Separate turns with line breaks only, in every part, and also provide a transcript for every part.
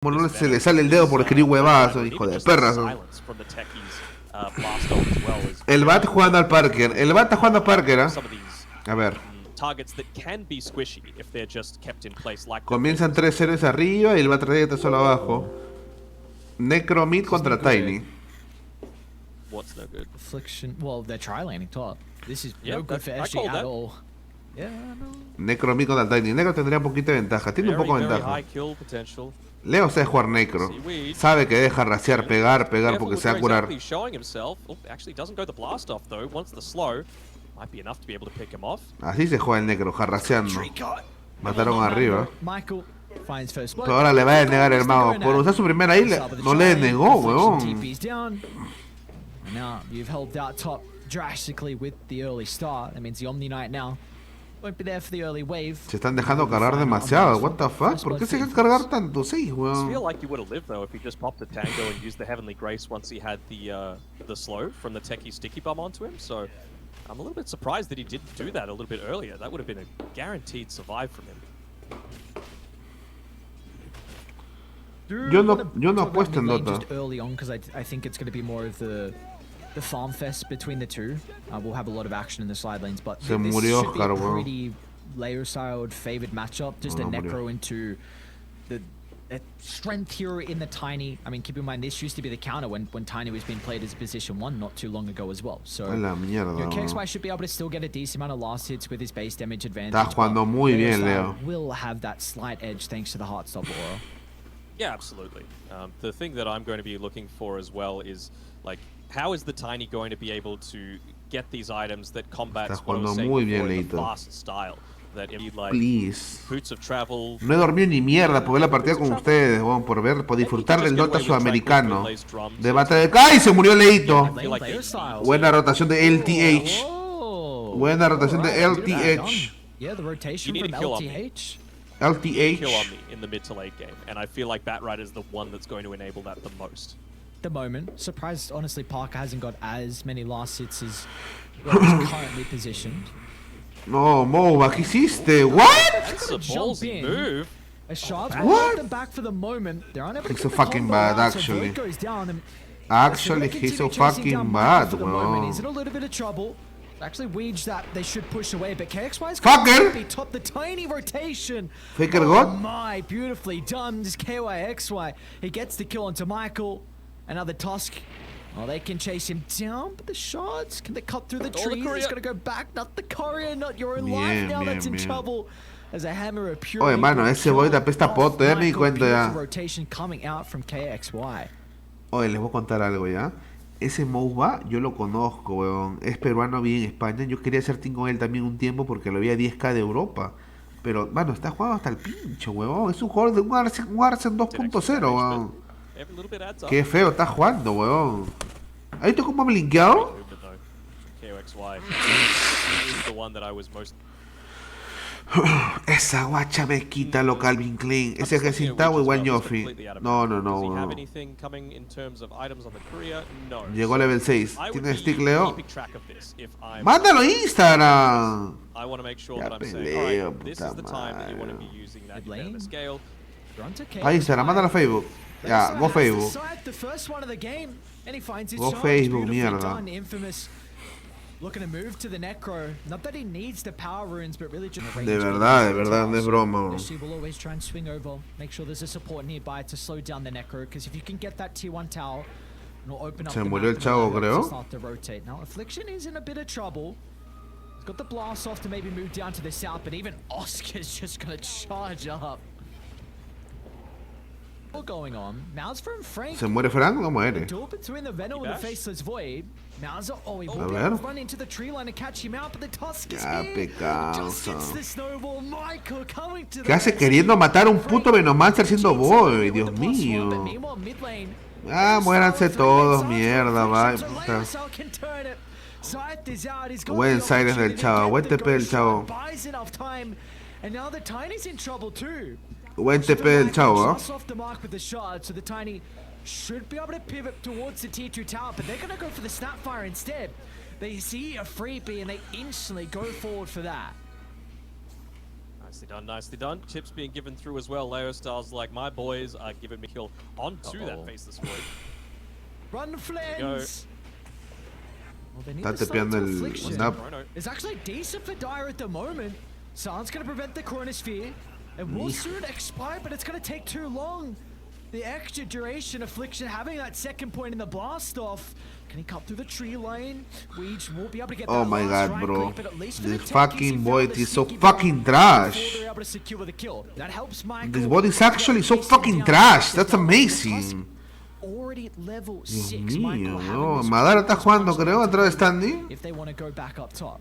Como no se le sale el dedo por escribir huevadas, hijo de perras. El Bat jugando al Parker. El Bat está jugando a Parker, ¿eh? A ver. Comienzan 3 héroes arriba y el batrider está solo abajo. Necro mid contra Tiny.
What's no good?
Affliction. Well, they're tri-laning top. This is no good for SG at all. Yeah, no.
Necro mid contra Tiny. Necro tendría un poquito de ventaja. Tiene un poco de ventaja. Leo sabe jugar Necro. Sabe que deja rasear, pegar, porque se va a curar. Así se juega el Necro, jarraseando. Mataron arriba. Pero ahora le va a negar el mago. Por usar su primera isla, no le negó, weón.
Now you've helped out top drastically with the early start. That means the Omni Knight now won't be there for the early wave.
Se están dejando cargar demasiado. What the fuck? ¿Por qué se dejan cargar tanto? Sí, weón.
I feel like he would have lived though if he just popped the tango and used the Heavenly Grace once he had the slow from the Techie sticky bomb onto him. So I'm a little bit surprised that he didn't do that a little bit earlier. That would have been a guaranteed survive from him.
Yo no apuesto en Dota.
Just early on because I think it's going to be more of the farm fest between the two. We'll have a lot of action in the side lanes, but
Se
this
murió
should be
Oscar,
a pretty layer-styled favored matchup. Just a Necro into the strength here in the Tiny. I mean, keep in mind this used to be the counter when Tiny was being played as a position 1 not too long ago as well. So
la mierda,
you know, KXY should be able to still get a decent amount of last hits with his base damage advantage.
Está jugando muy bien, Leo.
Will have that slight edge thanks to the Heartstopper aura.
Yeah, absolutely. The thing that I'm going to be looking for as well is, like, how is the Tiny going to be able to get these items that combat what I was saying before in the fast style? That if you like boots of travel.
No he dormido ni mierda por ver la partida con ustedes, bueno, por disfrutar del Dota sudamericano. De batalla de ¡ay! Se murió Leito. Buena rotación de LTH. Buena rotación de LTH.
Yeah, the rotation from LTH.
LTH.
Kill on me in the mid to late game, and I feel like Batrider is the one that's going to enable that the most.
The moment, surprised honestly Parker hasn't got as many last hits as where he's currently positioned.
No, Mova, ¿qué hiciste? What?
That's a ballsy move.
A Shards will them back for the moment. They're unable to
he's so fucking bad, actually. Actually, he's so fucking bad, bro.
He's in a little bit of trouble. Actually, Weege that they should push away, but KXY's
Fucker!
be top the Tiny rotation.
Faker
oh
got?
My, beautifully done. Just KYXY. He gets the kill onto Michael. Another Tusk. Oh, they can chase him down, but the Shards, can they cut through the trees? He's gonna go back, not the courier, not your own life now that's in trouble. As a hammer of pure.
Oye, mano, ese boy apesta poto, ya me di cuenta ya.
Rotation coming out from KXY.
Oye, les voy a contar algo ya. Ese Mouva, yo lo conozco, weón. Es peruano, vive en España. Yo quería hacer team con él también un tiempo porque lo vi a 10k de Europa. Pero, mano, está jugando hasta el pincho, weón. Es un jugador de un Arsen 2.0, weón. Qué feo está jugando, weón. ¿Has visto cómo me linkeado? Esa guacha me quita lo Calvin Klein. Ese que es Sintagua igual Ñofi. No. Llegó a level 6. ¿Tiene stick, Leo? ¡Mándalo a Instagram! Ya peleo, puta madre. A Instagram, mándalo a Facebook. Ya, go Facebook. Go Facebook, mierda. De verdad, no es broma. Se murió el chavo, creo.
Affliction is in a bit of trouble. He's got the blast off to maybe move down to the south, but even Oscar's just gonna charge up. Going on. From Frank.
¿Se muere Frank o no muere? A ver. Ya, pecado. ¿Qué hace queriendo matar a un puto Venomancer siendo boy? Dios mío. Ah, muéranse todos, mierda, va. Buen Silence del chavo, buen TP del chavo. Buen TP del chavo,
should be able to pivot towards the tier 2 tower, but they're going to go for the Snapfire instead. They see a freebie and they instantly go forward for that.
Nicely done. Chips being given through as well. Leo Styles like, my boys are giving me kill onto that faceless void.
Run Flens! Well, they need
Está
to start
tepeando
to
el
affliction.
snap.
It's actually decent for Dire at the moment. San's going to prevent the Chronosphere. It will soon expire, but it's going to take too long. The extra duration affliction, having that second point in the blast off. Can he cut through the tree line? Weege won't be able to get that.
Oh my
last
god,
rank
bro.
lead, but at least for
This
Techis,
fucking
he
void
found the
is so
sneaky
fucking
bomb
trash.
before they were able to secure the kill. That helps Michael.
This void is actually so
Chasing down
fucking trash. That's
the Tusk.
amazing.
Already at level
Dios
6.
mío,
Michael having
no.
this
Madara está
close
jugando,
punch
creo, atrás de
to
standing.
if they want to go back up top.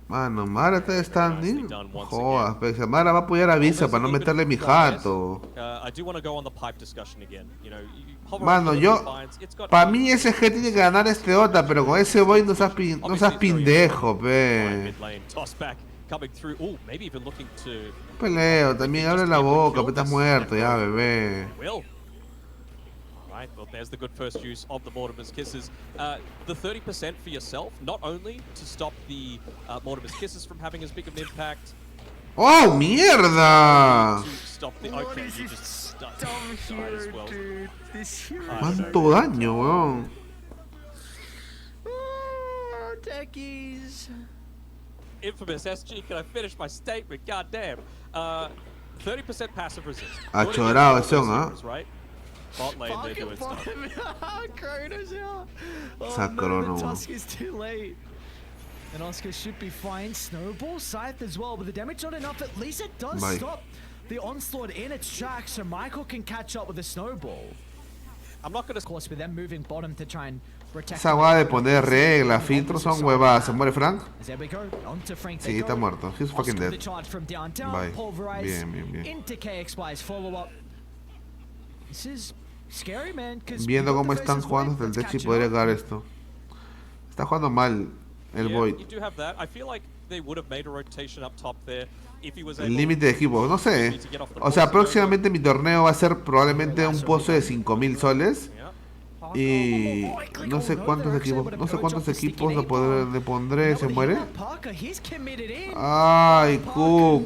Mano, Mara está de standing. Jodas, pero Mara va a apoyar a Visa para no meterle mi jato. Mano, yo... Para mí SG tiene que ganar este OTA, pero con ese void no seas pendejo, pe. Peleo, también abre la boca, pe, estás muerto ya, bebé.
Right, well, there's the good first use of the Mortimer's Kisses. The 30% for yourself, not only to stop the Mortimer's Kisses from having as big of an impact.
¡Oh, mierda!
To stop the, okay, you just died as well.
¿Cuánto daño, weón?
Techis.
Infamous SG, can I finish my statement? God damn. 30% passive resist.
Achorado ese, ¿ah?
Right? Bot lane, they're doing stuff.
Chrono's out.
Sacrono.
The Tusk is too late. And Oscar should be fine. Snowball Scythe as well, but the damage not enough. At least it does stop the onslaught in its tracks, so Michael can catch up with the snowball.
I'm not gonna...
Of course, with them moving bottom to try and protect...
Esa guada de poner reglas, filtros son huevadas. ¿Se muere Frank?
There we go. Onto Frank.
Sí, está muerto. He's fucking dead.
Bye.
Bien, bien, bien.
Into KXY's follow-up. This is scary, man.
Viendo cómo están jugando hasta el Techis podría ganar esto. Está jugando mal el Void. El límite de equipo, no sé. O sea, próximamente mi torneo va a ser probablemente un pozo de 5000 soles. Y no sé cuántos equipos, le pondré. ¿Se muere? Ay, Cucu.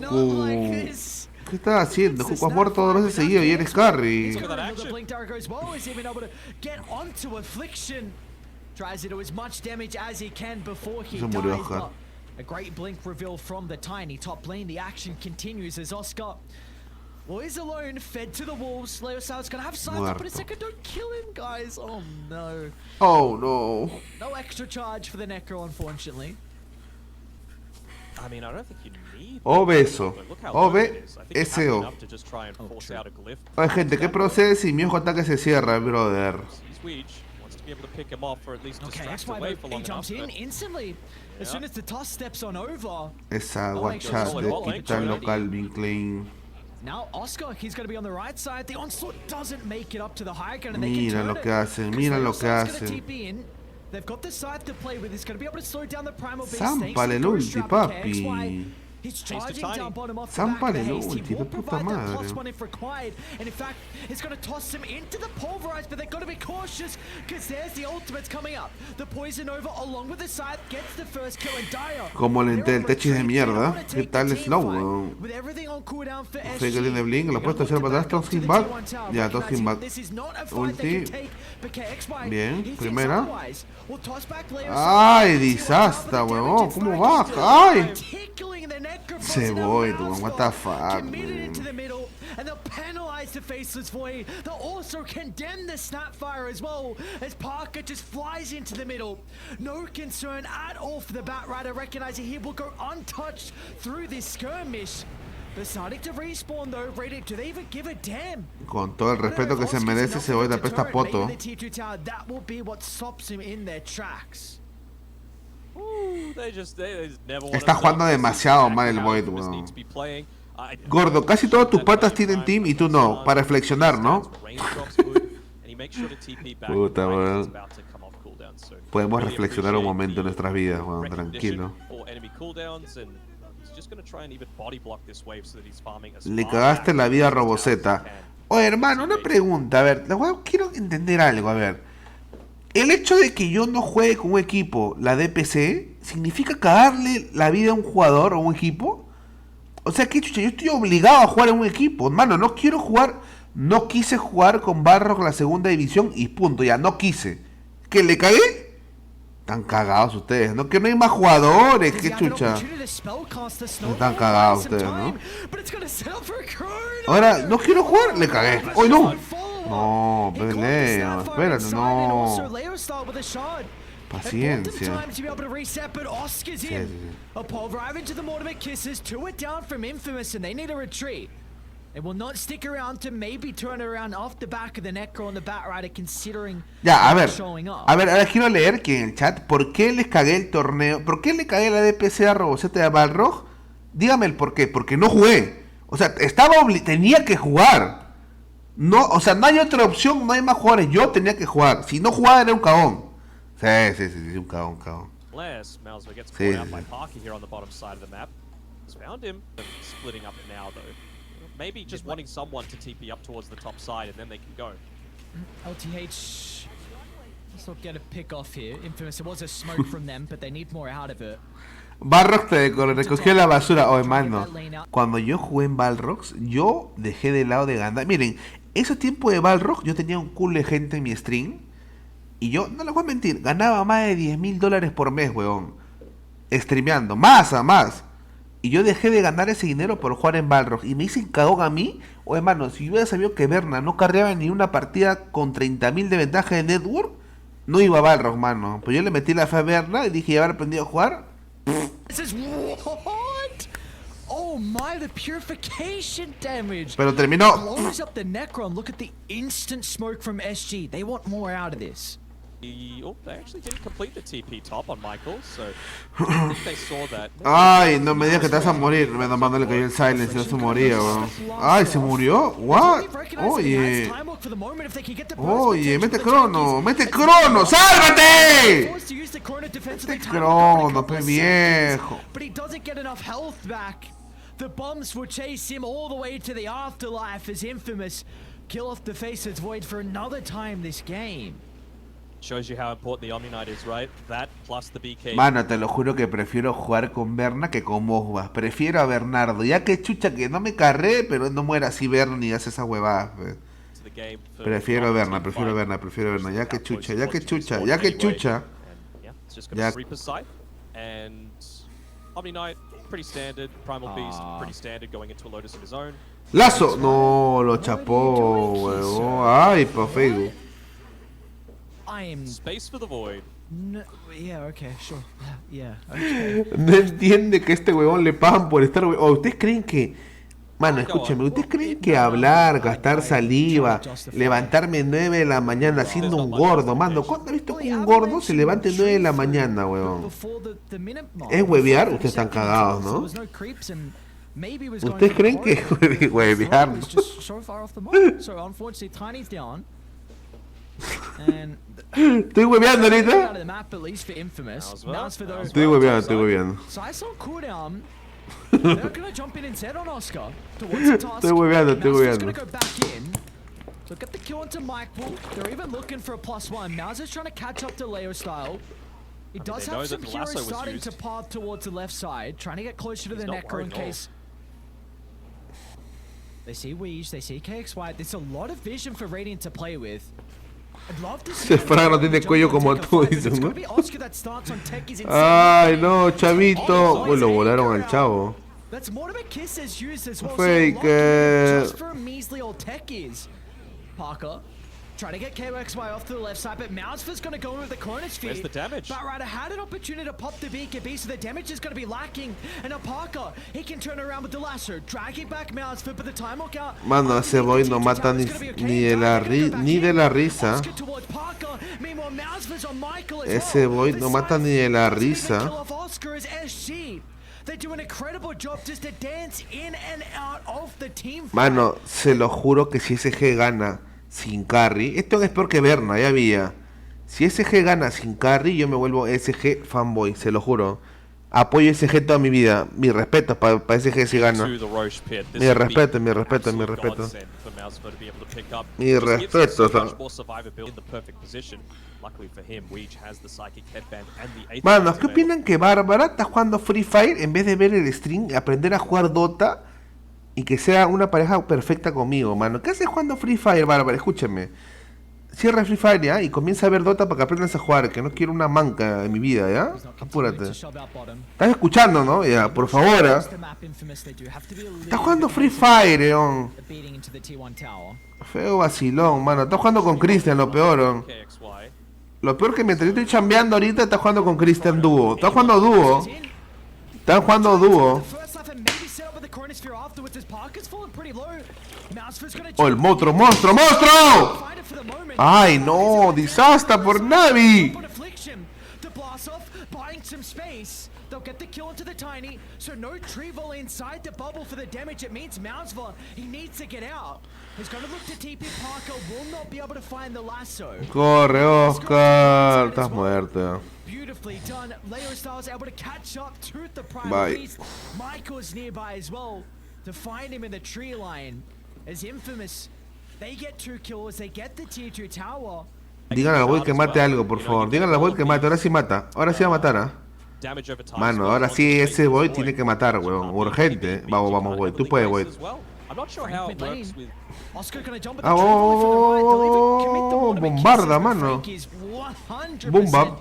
¿Qué estás haciendo? Cucu, has muerto 2 veces seguido y eres carry. Se murió Oscar.
A great blink reveal from the tiny top lane. The action continues as Oscar is alone, fed to the wolves. Leo Styles gonna have sight up in a second. Don't kill him, guys. Oh no.
Oh no.
No extra charge for the Necro, unfortunately.
I mean, I don't think you need...
Obeso. O-B-S-O. Oye, gente, ¿qué procede si mi ojo ataque se cierra, brother? Esa guachate, quita el local, bien clean.
Now Oscar, he's going to be on the right side. The onslaught doesn't make it up to the high ground.
Mira lo que hacen, mira lo que hacen.
They've got the side to play with. He's going to be able to slow down the primal base.
Zampale el ulti, papi.
He's charging down bottom off the
Zampale
back of the
el
haste. He
ulti,
will
de puta
provide that
madre.
plus one if required. And in fact, it's going to toss him into the pulverize, but they've got to be cautious because there's the ultimates coming up. The poison over along with the scythe gets the first kill in Dire.
Como el Techis de mierda. ¿Qué tal el slow, weón?
With everything on cooldown for SG.
Sé que tiene blink, lo ha puesto a hacer para atrás, 2 hit back. Ya, 2 hit back. Ulti. Bien, primera. Ay, disasta, weón. ¿Cómo baja? Ay. Se voy, weón. What the fuck, man.
And they'll penalize the faceless void. They'll also condemn the snapfire as well as Parker just flies into the middle. No concern at all for the Batrider, recognizing he will go untouched through this skirmish. They're starting to respawn though. Ready? Do they even give a damn?
Con todo el respeto que se merece, se voy a apesta poto.
That will be what stops him in their tracks.
Está jugando demasiado mal el Void, weón. Gordo, casi todos tus patas tienen team y tú no, para reflexionar, ¿no? Puta, weón. Podemos reflexionar un momento en nuestras vidas, weón, tranquilo. Le cagaste la vida a Roboceta. Oye, hermano, una pregunta, a ver, quiero entender algo, a ver. El hecho de que yo no juegue con un equipo, la DPC, ¿significa cagarle la vida a un jugador o un equipo? O sea, que chucha, yo estoy obligado a jugar en un equipo. Hermano, no quiero jugar. No quise jugar con Barrock la segunda división y punto, ya, no quise. ¿Que le cagué? Están cagados ustedes, ¿no? Que no hay más jugadores, qué chucha. Están cagados ustedes, ¿no? Ahora, no quiero jugar, le cagué. ¡Hoy no! No, pelea, espérate, no. Paciencia. Sí, sí,
sí. They will not stick around to maybe turn around off the back of the Necro on the Batrider considering
ya, a ver, ahora quiero leer que en el chat, ¿por qué les cagué el torneo? ¿Por qué le cagué la DPC a Robocete de Balrog? Dígame el por qué, porque no jugué. O sea, tenía que jugar. No, o sea, no hay otra opción, no hay más jugadores, yo tenía que jugar. Si no jugaba era un cagón. Sí, un cagón. Sí.
Maybe just wanting someone to TP up towards the top side and then they can go.
LTH, let's not get a pick off here. Infamous, it was a smoke from them, but they need more out of it.
Balrogs te recogió la basura. Oh, hermano, cuando yo jugué en Balrogs, yo dejé de lado de ganar. Miren, esos tiempos de Balrog, yo tenía un cool de gente en mi stream. Y yo, no les voy a mentir, ganaba más de $10,000 por mes, weón. Streameando, más. Y yo dejé de ganar ese dinero por jugar en Balrog. Y me dicen cagón a mí. O hermano, si yo hubiera sabido que Berna no carreaba ni una partida con 30.000 de ventaja de network, no iba a Balrog, mano. Pues yo le metí la fe a Berna y dije, ¿ya haber aprendido a jugar?
Oh my, the purification damage.
Pero terminó.
Blows up the Necron. Look at the instant smoke from SG. They want more out of this.
Oh, they actually didn't complete the TP top on Michael, so I think they saw that.
Ay, no me digas que te vas a morir. Me no le cayó el silence, no se moría, weón. Ay, ¿se murió? What? Oye, mete crono, ¡sálvate! Mete crono, pe viejo.
But he doesn't get enough health back. The bombs will chase him all the way to the afterlife as Infamous kill off the Faceless Void for another time this game.
Shows you how important the Omni Knight is, right? That plus the BK.
Mano, te lo juro que prefiero jugar con Berna que con Mosbas. Prefiero a Bernardo. Ya que chucha que no me carré, pero no muera así Berna ni hace esas huevadas. Prefiero a Berna. Ya que chucha.
And Omni Knight, pretty standard. Primal Beast, pretty standard, going into a Lotus of his own.
Lazo. No, lo chapó, huevón. Ay, pa' Facebook.
Space for the Void.
No, yeah, okay, sure. Yeah, okay.
No entiende que este huevón le pagan por estar... ¿O ustedes creen que... Mano, escúchame, ¿ustedes creen que hablar, gastar saliva, levantarme 9 de la mañana haciendo un gordo? Mano, ¿cuándo he visto que un gordo se levante 9 de la mañana, huevón? ¿Es huevear? Ustedes están cagados, ¿no? ¿Ustedes creen que es huevear? ¿No? Estoy hueveando ahorita. Estoy hueveando. Estoy hueveando.
So get the kill into Michael. They're even looking for a +1. Mauser's trying to catch up to Leo style. He does have some heroes starting to path towards the left side, trying to get closer to the Necro in case. They see Weege, they see KXY. There's a lot of vision for Radiant to play with.
Se fraga no tiene cuello como tú, dices, ¿no? Ay, no, chavito. Uy, lo volaron al chavo. Faker.
Trying to get KXY off to the left side, but Mouse's going to go in with the Chronosphere.
Where's the damage?
Batrider had an opportunity to pop the BKB, so the damage is going to be lacking. And now Parker, he can turn around with the lasso, dragging back Mouse, but the time will count.
Mano, ese boy no mata ni de la risa. Ese boy no mata ni de la risa. Mano, se lo juro que si SG gana sin carry, esto es peor que Berna, ya había. Si SG gana sin carry, yo me vuelvo SG fanboy, se lo juro. Apoyo SG toda mi vida. Mi respeto para SG si gana. Mi respeto, mi respeto, mi respeto. Mi respeto. Manos, ¿qué opinan que Bárbara está jugando Free Fire en vez de ver el stream, aprender a jugar Dota y que sea una pareja perfecta conmigo, mano? ¿Qué haces jugando Free Fire, Bárbara? Escúchame. Cierra Free Fire, ¿ya? Y comienza a ver Dota para que aprendas a jugar, que no quiero una manca en mi vida, ¿ya? Apúrate. Estás escuchando, ¿no? Ya, por favor, ¿eh? Estás jugando Free Fire, ¿eh? Feo vacilón, mano. Estás jugando con Christian, lo peor, ¿eh? Lo peor que mientras yo estoy chambeando ahorita, estás jugando con Christian dúo. Estás jugando dúo. Están jugando dúo. Oh, el monstruo, monstruo, monstruo. Ay, no, disaster por Navi. They'll get the kill into the tiny, so no Trevo inside the bubble for the damage. It means Mounsva, he needs to get out. He's going to look to TP Parker, will not be able to find the lasso. Corre, Oscar, estás muerto. Beautifully done. Leo Styles able to catch up to the prime beast. Michael's nearby as well to find him in the tree line. As Infamous, they get 2 kills, they get the tier 2 tower. Díganle al boy que mate algo, por favor. Díganle al boy que mate, ahora sí mata. Ahora sí va a matar, ¿ah? Mano, ahora sí ese boy tiene que matar, weón. Urgente. Vamos, vamos, boy. Tú puedes, boy. Bombarda, mano. Bomba.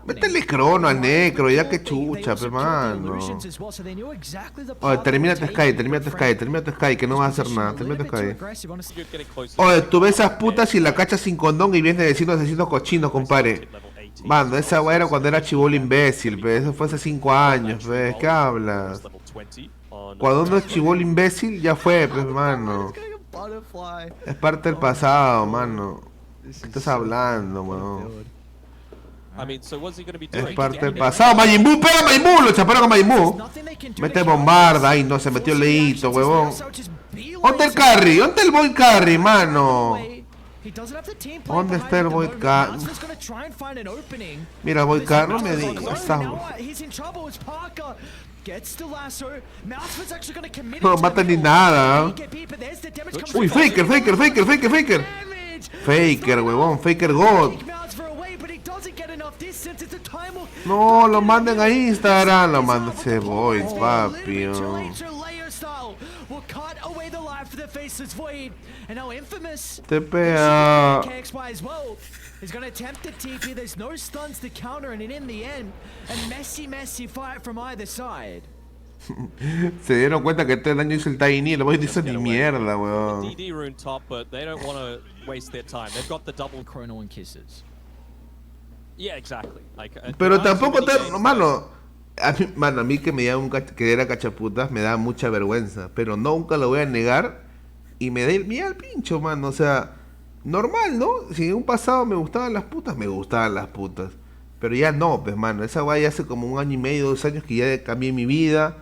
Métele crono al necro, ya que chucha, pe, mano. Oye, termina tu Sky, termina tu Sky, termina tu Sky, que no va a hacer nada. Termina tu Sky. Oye, tú ves esas putas y la cachas sin condón y vienes diciendo asesinos cochinos, compadre. Mano, esa weá era cuando era chibolo imbécil, pe. Eso fue hace 5 años, pe. ¿Qué hablas? Cuando uno es chibolo imbécil, ya fue, pues, mano. Es parte del pasado, mano. ¿Qué estás hablando, mano? Es parte del pasado. Majin Buu, pega Majin Buu, lo chaparon con Majin Buu. Mete bombarda, ay no, se metió el leíto, huevón. ¿Dónde el carry? ¿Dónde el boy carry, mano? ¿Dónde está el Void Car? Mira, Void Car, no me digas. No mata ni nada. Uy, Faker, Faker, Faker, Faker, Faker. Faker, huevón, Faker God. No, lo manden a Instagram. Lo manden ese Void, papi. TPA. He's going to attempt the TP. There's no stuns to counter, and in the end, a messy fight from either side. Se dieron cuenta que todo el daño hizo el Tiny. Lo voy a decir ni mierda, weón. DD rune top, but they don't want to waste their time. They've got the double chrono and kisses. Yeah, exactly. Like, pero tampoco mano. A mí que me da que era cachaputas me da mucha vergüenza, pero nunca lo voy a negar y me da el pincho, mano, o sea, normal, ¿no? Si en un pasado me gustaban las putas, pero ya no, pues, mano, esa guay hace como 1 año y medio, 2 años que ya cambié mi vida,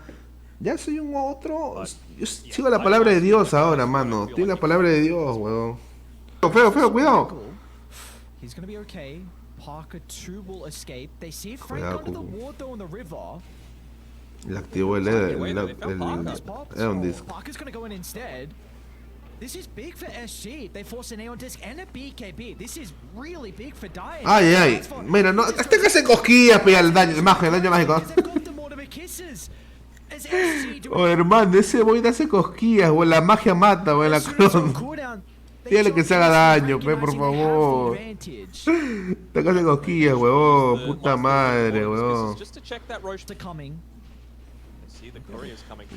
ya soy un otro, yo sigo la palabra de Dios ahora, mano, tiene la palabra de Dios, weón. Feo, cuidado. Parker 2 will escape. They see Frank under the ward though in the river. Le activó el Aeon Disc. Parker's gonna go in instead. This is big for SG. They force an Aeon Disc and a BKB. This is really big for Diane. Ay. Mira, no, hasta que se cosquillas, pega el daño mágico. Oh, hermano, ese boy hace cosquillas, o la magia mata, o la clon. Dígale que se haga daño, pe, por favor. Te hace cosquillas, huevón. Puta madre, huevón.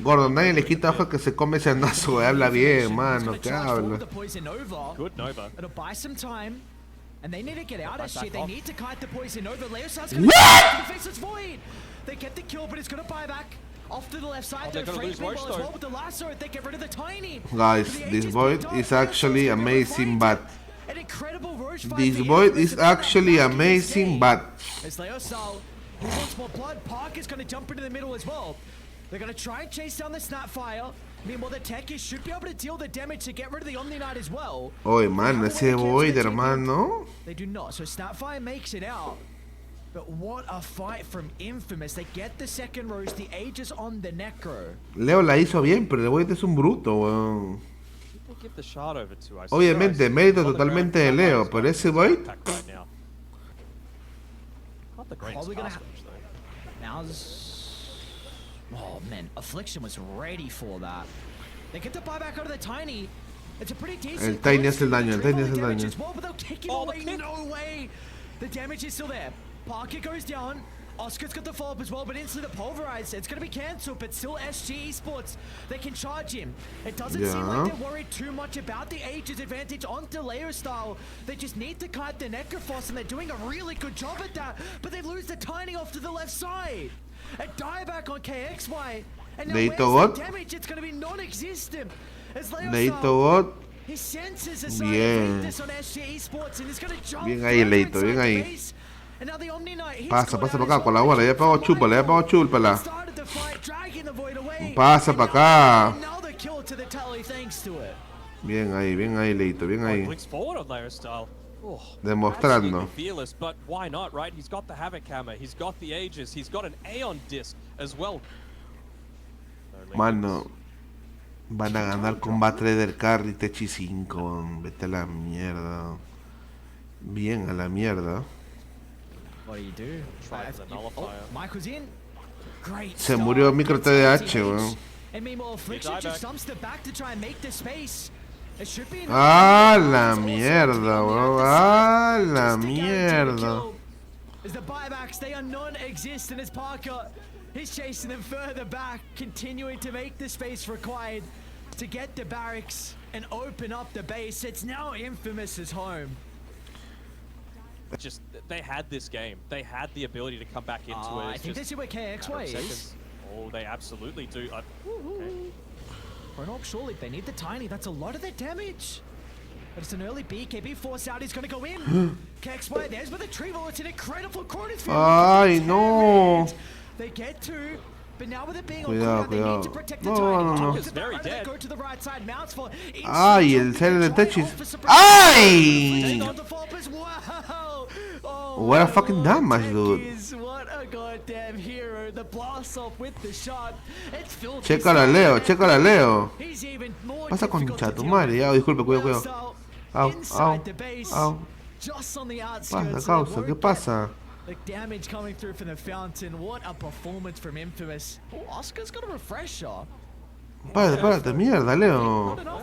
Gordon, nadie le quita ojo que se come ese nazo, güey. Habla bien, mano. ¿Qué habla? Off to the left side, they're Frank well as well with the lasso. They get rid of the Tiny. Guys, this Void is actually amazing, but this Void is actually amazing, but as Leo Sal, who wants more blood, Parker's going to jump into the middle as well. They're going to try and chase down the Snapfire. Meanwhile, the Techis should be able to deal the damage to get rid of the Omni Knight as well. Oye, man, ese Void, hermano. They do not, so Snapfire makes it out.
But what a fight from Infamous. They get the second roast, the Aegis on the Necro.
Leo la hizo bien, pero el Void es un bruto, weón. Obviamente, mérito totalmente de Leo, pero ese Void...
Oh man, Affliction was ready for that. They get the buyback out of the Tiny. It's a pretty decent.
El Tiny hace el daño, el Tiny hace el daño.
Well, but they'll kick him away. No way. The damage is still there. Parker goes down. Oscar's got the follow-up as well, but instantly the pulverize. It's going to be cancelled, but still SG Esports. They can charge him. It doesn't seem like they're worried too much about the Aegis advantage on Delayer style. They just need to kite the Necrophos, and they're doing a really good job at that. But they lose the Tiny off to the left side. A dieback on KXY. And now where's the damage? It's going to be non-existent. As Leito he senses a sign of weakness on SG Esports, and he's going to jump
bien ahí, Leito, bien ahí.
And now the Omni Knight,
pasa para acá, colabora, ya pegó chúpala, ya pegó chúpala. Pasa para acá. Bien ahí, Leito, bien ahí. Demostrando.
But why not, right? He's got the Havoc Hammer, he's got the Aegis, he's got an Aeon Disc as well.
Mano, van a ganar con batrider carry Techis 5. Vete a la mierda. Bien a la mierda.
What do you do? Michael's in. Great.
Se murió micro TDH, weón.
And meanwhile, Affliction just jumps the back to try and make the space. It should be
ah, la mierda, weón. Ah, la mierda.
As the buybacks, they are non-existent as Parker is chasing them further back, continuing to make the space required to get the barracks and open up the base. It's now Infamous's home.
Just, they had this game. They had the ability to come back into it.
I think they see where KXY is.
Oh, they absolutely do. Okay.
Pronok, surely they need the Tiny. That's a lot of their damage. But it's an early BKB force out. He's going to go in. KXY, there's where the tree roll. It's an incredible corner.
Ay, no.
They get to, but now with it being on
cuidado,
they need to protect the
no.
Go to the right side, mounts for
ay, el cel de Techis. Ay! What a fucking damage, dude.
What a goddamn hero. The blast off with the shot.
Chécala, Leo. Pasa concha tu madre. Ya, disculpe, cuidado. Au. Pasa, causa, ¿qué pasa?
The damage coming through from the fountain. What a performance from Infamous. Oh, Oscar's got a refresher.
Párate, mierda, Leo.
Oh,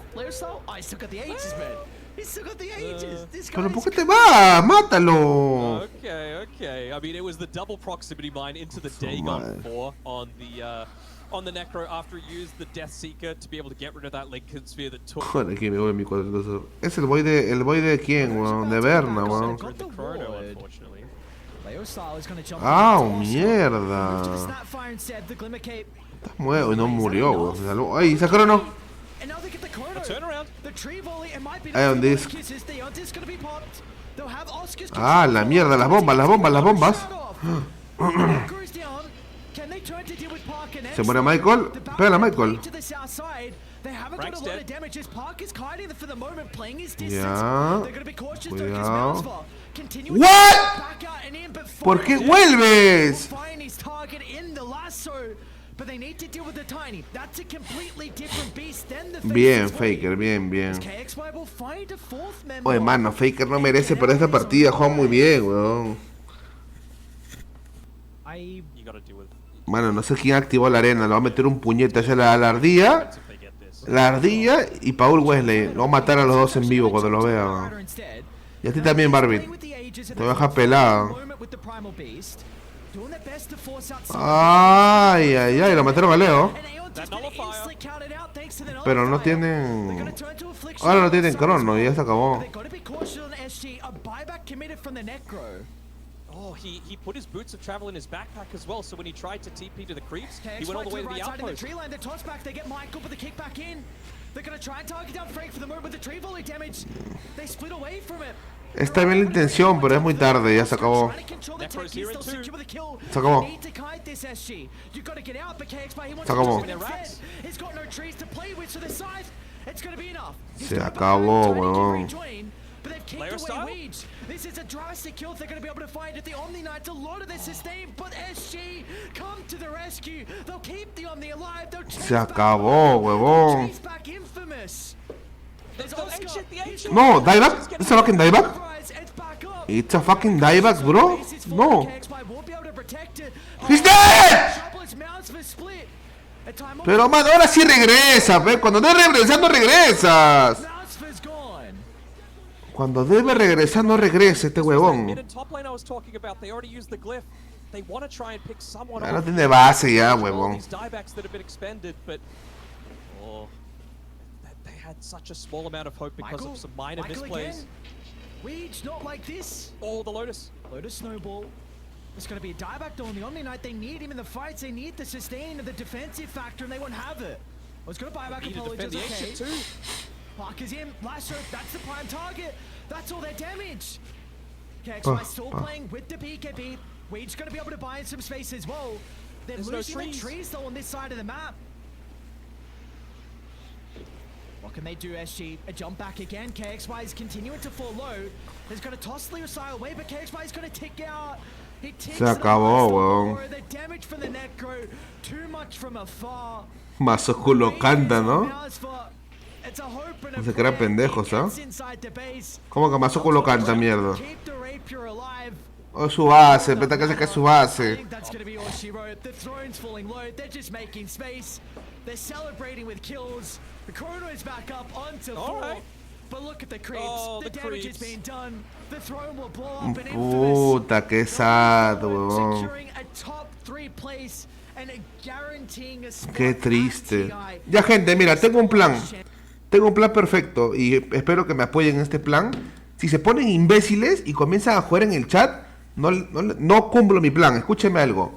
he's still got the Aegis, man. He's still got the Aegis.
Pero ¿por qué te vas? Mátalo.
Okay. I mean, it was the double proximity mine into the Dagon 4 on the Necro after he used the Death Seeker to be able to get rid of that Lincoln Sphere that took.
Joder, que me voy mi 400. Es el boy de quién, weón, de Berna, weón. Ah, mierda. Estás muerto, no murió, weón. Ay, esa crono. Hay un disc. Ah, la mierda, las bombas. Se muere Michael. Pégale a Michael. Ya. Cuidado. What? ¿Por qué vuelves? Bien, Faker, bien. Oye, mano, Faker no merece para esta partida. Juega muy bien, weón. Mano, no sé quién activó la arena. Le va a meter un puñete allá a la ardilla. La ardilla y Paul Wesley. Lo va a matar a los dos en vivo cuando lo vea, weón. Y a ti también, Barbie. Te voy a dejar pelado. Ay, lo mataron a Leo. Pero no tienen... Ahora no tienen crono y ya se acabó.
Oh, he put his boots of travel in his backpack as well, so when he tried to TP to the creeps, he went all the way to the outpost.
They get Michael, but the kick back in. They're going to try and target down Frank for the moment with the tree volley damage. They split away from it.
Está bien la intención, pero es muy tarde, ya se acabó. Se acabó. Se acabó, weón.
kicked
Layer
away
style?
Weege. This is a drastic kill if they're going to be able to find it. The Omni Knights, a lot of their sustain, but SG come to the rescue. They'll keep the Omni alive. They'll chase
Se acabó, huevón.
back Infamous.
No, dieback. It's a fucking dieback. It's a fucking dieback, bro. No. He's dead. Pero, man, ahora sí regresa, ve. Cuando debe regresar, no regresas. Cuando debe regresar, no regresa este huevón. Ya no tiene base ya, huevón.
Such a small amount of hope because of some minor misplays.
Weege, not like this.
Oh, the Lotus.
Lotus snowball. It's going to be a dieback though on the Omni Knight. They need him in the fights. They need the sustain of the defensive factor, and they won't have it. I was going to buy back Apologies. Okay.
Too.
Parker's in. Last hope. That's the prime target. That's all their damage. KXY still playing with the BKB. Weege's going to be able to buy in some space as well. They're losing the trees though on this side of the map. What can they do, SG? A jump back again. KXY is continuing to fall low. He's going to toss Leosai away, but KXY is going to tick out. He ticks. Se
acabó, weón.
The damage from the Necro, too much from afar.
Mazoku lo canta, ¿no? No se crean pendejos, ¿ah? ¿Cómo que Mazoku lo canta, mierda? Oh, su base, peta que se cae su base.
They're celebrating with kills. The Chrono is back up onto 4. But look at the creeps. The damage is being done. The throne will blow up and
Puta, qué sad, weón.
Securing a top 3 place and guaranteeing a spot.
Qué triste. Ya, gente, mira, tengo un plan. Tengo un plan perfecto y espero que me apoyen en este plan. Si se ponen imbéciles y comienzan a jugar en el chat, no cumplo mi plan. Escúcheme algo.